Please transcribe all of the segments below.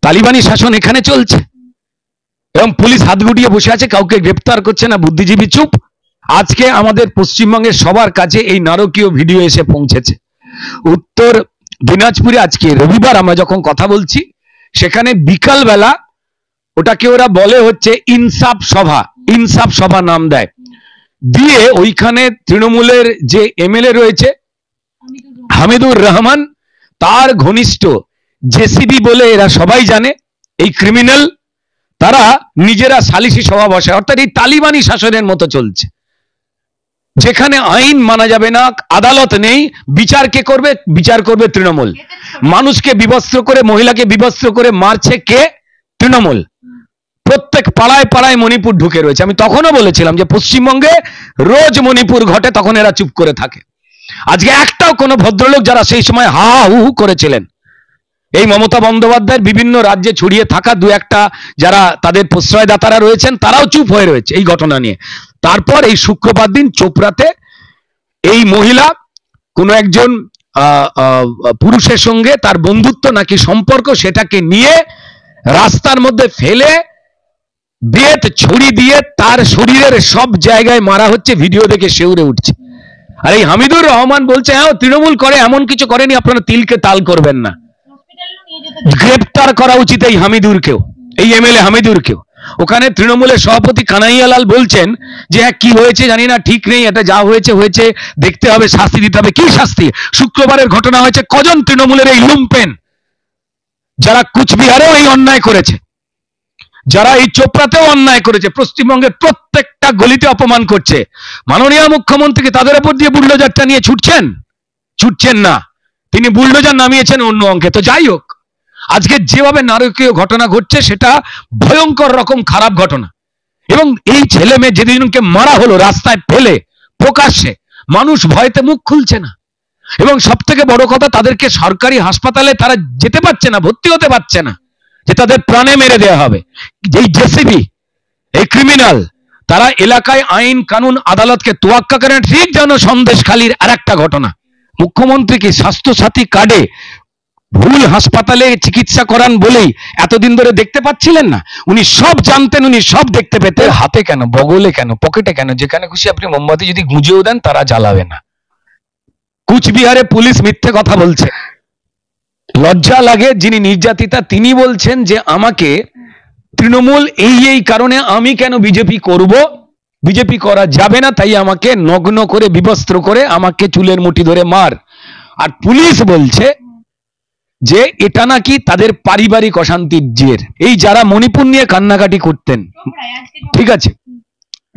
তালিবানি শাসন এখানে চলছে এবং পুলিশ হাত গুটিয়ে বসে আছে, কাউকে গ্রেপ্তার করছে না, বুদ্ধিজীবী চুপ। আজকে আমাদের পশ্চিমবঙ্গের সবার কাছে এই নারকীয় ভিডিও এসে পৌঁছেছে। উত্তর দিনাজপুরে আজকে রবিবার আমরা যখন কথা বলছি, সেখানে বিকালবেলা ওটাকে ওরা বলে হচ্ছে ইনসাফ সভা নাম দেয়, দিয়ে ওইখানে তৃণমূলের যে এমএলএ রয়েছে হামিদুর রহমান, তার ঘনিষ্ঠ জেসিবি বলে এরা সবাই জানে, এই ক্রিমিনাল, তারা নিজেরা সালিসি সভা বসায়। অর্থাৎ এই তালিবানি শাসনের মতো চলছে, যেখানে আইন মানা যাবে না, আদালত নেই, বিচার কে করবে? বিচার করবে তৃণমূল। মানুষকে বিবস্ত্র করে, মহিলাকে বিবস্ত্র করে মারছে কে? তৃণমূল। প্রত্যেক পাড়ায় পাড়ায় মণিপুর ঢুকে রয়েছে। আমি তখনও বলেছিলাম যে পশ্চিমবঙ্গে রোজ মণিপুর ঘটে, তখন এরা চুপ করে থাকে। আজকে একটাও কোনো ভদ্রলোক যারা সেই সময় হা হা হু করেছিলেন, এই মমতা বন্দ্যোপাধ্যায়ের বিভিন্ন রাজ্যে ছড়িয়ে থাকা দু একটা যারা তাদের প্রশ্রয়দাতারা রয়েছেন, তারাও চুপ হয়ে রয়েছে এই ঘটনা নিয়ে। তারপর এই শুক্রবার দিন চোপড়াতে এই মহিলা কোনো একজন পুরুষের সঙ্গে তার বন্ধুত্ব নাকি সম্পর্ক, সেটাকে নিয়ে রাস্তার মধ্যে ফেলে বেত ছুরি দিয়ে তার শরীরের সব জায়গায় মারা হচ্ছে, ভিডিও দেখে শিউরে উঠছে। আর এই হামিদুর রহমান বলছে হ্যাঁ তৃণমূল করে, এমন কিছু করেনি, আপনারা তিলকে তাল করবেন না। গ্রেপ্তার করা উচিত এই হামিদুরকেও, এই এমএলএ হামিদুরকেও। ওখানে তৃণমূলের সভাপতি কানাইয়ালাল বলছেন যে হ্যাঁ কি হয়েছে জানি না, ঠিক নেই, এটা যা হয়েছে হয়েছে, দেখতে হবে, শাস্তি দিতে হবে। কি শাস্তি? শুক্রবারের ঘটনা হয়েছে, কজন তৃণমূলের এই লুম্পেন যারা কুচবিহারেও এই অন্যায় করেছে, যারা এই চোপড়াতেও অন্যায় করেছে, পশ্চিমবঙ্গের প্রত্যেকটা গলিতে অপমান করছে, মাননীয় মুখ্যমন্ত্রীকে তাদের উপর দিয়ে বুলডোজারটা নিয়ে ছুটছেন না, তিনি বুলডোজার নামিয়েছেন অন্য অঙ্কে। তো যাই হোক, আজকে যেভাবে নারকীয় ঘটনা ঘটছে সেটা ভয়ঙ্কর রকম খারাপ ঘটনা। এবং এই ছেলে মেয়ে যেদিনকে মারা হলো রাস্তায় ফেলে প্রকাশ্যে, মানুষ ভয়তে মুখ খুলছে না। এবং সব থেকে বড় কথা, তাদেরকে সরকারি হাসপাতালে তারা যেতে পারছে না, ভর্তি হতে পারছে না, যে তাদের প্রাণে মেরে দেওয়া হবে। এই জেসিবি, এই ক্রিমিনাল, তারা এলাকায় আইন কানুন আদালতকে তোয়াক্কা করেন। ঠিক যেন সন্দেশখালীর আর একটা ঘটনা, মুখ্যমন্ত্রীকে স্বাস্থ্যসাথী কার্ডে ভুল হাসপাতালে চিকিৎসা করান বলেই এতদিন ধরে দেখতে পাচ্ছিলেন না। উনি সব জানতেন, উনি সব দেখতে পেতেন। হাতে কেন, বগলে কেন, পকেটে কেন, যেখানে খুশি আপনি মোমবাতি যদি গুঁজেও দেন তারা জ্বালাবে না। কুচবিহারে পুলিশ মিথ্যে কথা বলছে, লজ্জা লাগে। যিনি নির্যাতিতা তিনি বলছেন যে আমাকে তৃণমূল এই কারণে, আমি কেন বিজেপি করব, বিজেপি করা যাবে না, তাই আমাকে নগ্ন করে বিবস্ত্র করে আমাকে চুলের মুঠি ধরে মার। আর পুলিশ বলছে যে এটা নাকি তাদের পারিবারিক অশান্তির জের। এই যারা মণিপুর নিয়ে কান্নাকাটি করতেন, ঠিক আছে,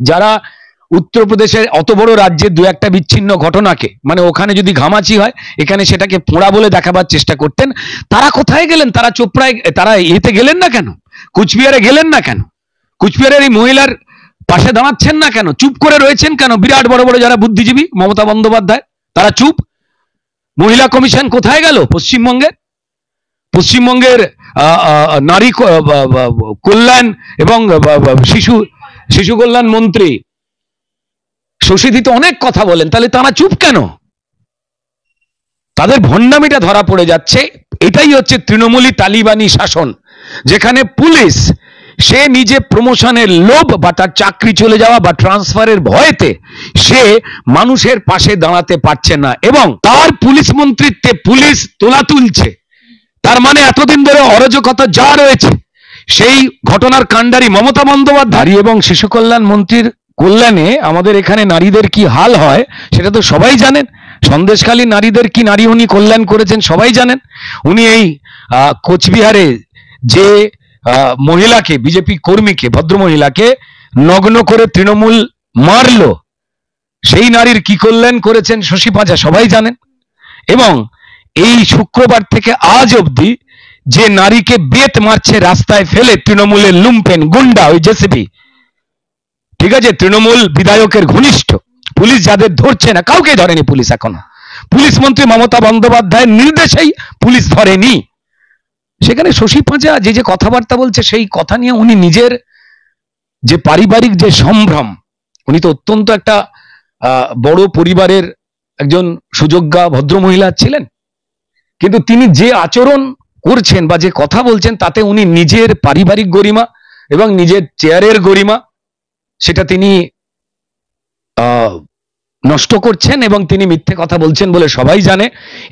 যারা উত্তরপ্রদেশের অত বড় রাজ্যে দু একটা বিচ্ছিন্ন ঘটনাকে, মানে ওখানে যদি ঘামাচি হয় এখানে সেটাকে পোড়া বলে দেখাবার চেষ্টা করতেন, তারা কোথায় গেলেন? তারা চোপড়ায়, তারা এতে গেলেন না কেন? কুচবিহারে গেলেন না কেন? কুচবিহারের এই মহিলার পাশে দাঁড়াচ্ছেন না কেন? চুপ করে রয়েছেন কেন? বিরাট বড় বড় যারা বুদ্ধিজীবী, মমতা বন্দ্যোপাধ্যায়, তারা চুপ। মহিলা কমিশন কোথায় গেল? পশ্চিমবঙ্গের নারী কল্যাণ এবং শিশু কল্যাণ মন্ত্রী শশীদি তো অনেক কথা বলেন, তাহলে তারা চুপ কেন? তাদের ভণ্ডামিটা ধরা পড়ে যাচ্ছে। এটাই হচ্ছে তৃণমূলী তালিবানি শাসন, যেখানে পুলিশ সে নিজে প্রমোশনের লোভ বা তার চাকরি চলে যাওয়া বা ট্রান্সফারের ভয়েতে সে মানুষের পাশে দাঁড়াতে পারছে না, এবং তার পুলিশ মন্ত্রিত্বে পুলিশ তোলা তুলছে। তার মানে এতদিন ধরে অরাজকতা যা রয়েছে সেই ঘটনার কাণ্ডারি মমতা বন্দ্যোপাধ্যায়। এবং শিশু কল্যাণ মন্ত্রীর কল্যাণে আমাদের এখানে নারীদের কি হাল হয় সেটা তো সবাই জানেন। সন্দেশখালী নারীদের কি নারী উনি কল্যাণ করেছেন সবাই জানেন। উনি এই কোচবিহারে যে মহিলাকে, বিজেপি কর্মীকে, ভদ্রমহিলাকে নগ্ন করে তৃণমূল মারলো, সেই নারীর কি কল্যাণ করেছেন শশী পাঁজা সবাই জানেন। এবং এই শুক্রবার থেকে আজ অবধি যে নারীকে বেত মারছে রাস্তায় ফেলে তৃণমূলের লুম্পেন গুন্ডা, ওই জেসিবি, ঠিক আছে, তৃণমূল বিধায়কের ঘনিষ্ঠ, পুলিশ যাদের ধরছে না, কাউকে ধরেনি পুলিশ এখনো। পুলিশ মন্ত্রী মমতা বন্দ্যোপাধ্যায়ের নির্দেশেই পুলিশ ধরেনি। সেখানে শশী পাঁজা যে কথাবার্তা বলছে, সেই কথা নিয়ে উনি নিজের যে পারিবারিক যে সম্ভ্রম, উনি তো অত্যন্ত একটা বড় পরিবারের একজন সুযোগ্যা ভদ্রমহিলা ছিলেন, কিন্তু তিনি যে আচরণ করছেন বা যে কথা বলছেন তাতে উনি নিজের পারিবারিক গরিমা এবং নিজের চেয়ারের গরিমা সেটা তিনি নষ্ট করছেন এবং তিনি মিথ্যে কথা বলছেন বলে সবাই জানে।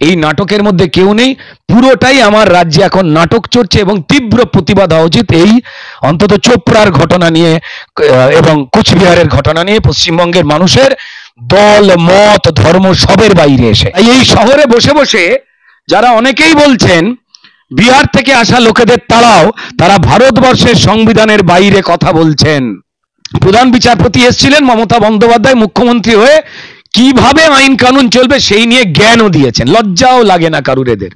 এই নাটকের মধ্যে কেউ নেই, পুরোটাই আমার রাজ্যে এখন নাটক চলছে এবং তীব্র প্রতিবাদ হওয়া উচিত এই অন্তত চোপড়ার ঘটনা নিয়ে এবং কোচবিহারের ঘটনা নিয়ে পশ্চিমবঙ্গের মানুষের দল মত ধর্ম সবের বাইরে এসে। এই শহরে বসে বসে যারা অনেকেই বলছেন বিহার থেকে আসা লোকেদের তাড়াও, তারা ভারতবর্ষের সংবিধানের বাইরে কথা বলছেন। প্রধান বিচারপতি এসেছিলেন মমতা বন্দ্যোপাধ্যায় মুখ্যমন্ত্রী হয়ে, কিভাবে আইন কানুন চলবে সেই নিয়ে জ্ঞানও দিয়েছেন, লজ্জাও লাগে না কারুর এদের।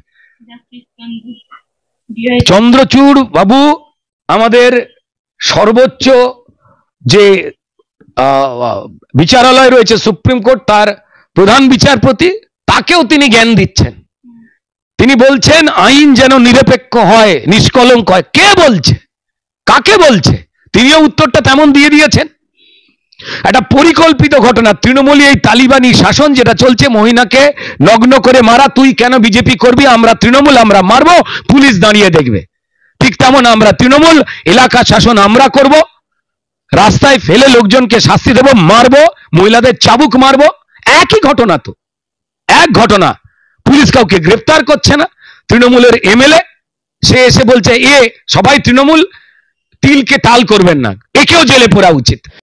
চন্দ্রচূড় বাবু আমাদের সর্বোচ্চ যে বিচারালয় রয়েছে সুপ্রিম কোর্ট, তার প্রধান বিচারপতি, তাকেও তিনি জ্ঞান দিচ্ছেন। তিনি বলছেন আইন যেন নিরপেক্ষ হয়, নিষ্কলঙ্ক হয়। কে বলছে? কাকে বলছে? তিনিও উত্তরটা তেমন দিয়ে দিয়েছেন। একটা পরিকল্পিত ঘটনা, তৃণমূলী এই তালিবানি শাসন যেটা চলছে, মহিলাকে নগ্ন করে মারা, তুই কেন বিজেপি করবি, আমরা তৃণমূল, আমরা মারবো, পুলিশ দাঁড়িয়ে দেখবে। ঠিক তেমন আমরা তৃণমূল, এলাকা শাসন আমরা করব, রাস্তায় ফেলে লোকজনকে শাস্তি দেব, মারবো, মহিলাদের চাবুক মারবো। একই ঘটনা তো, এক ঘটনা। পুলিশ কাউকে গ্রেফতার করছে না। তৃণমূলের এমএলএ সে এসে বলছে এ সবাই তৃণমূল, তিলকে তাল করবেন না, একেও জেলে পড়া উচিত।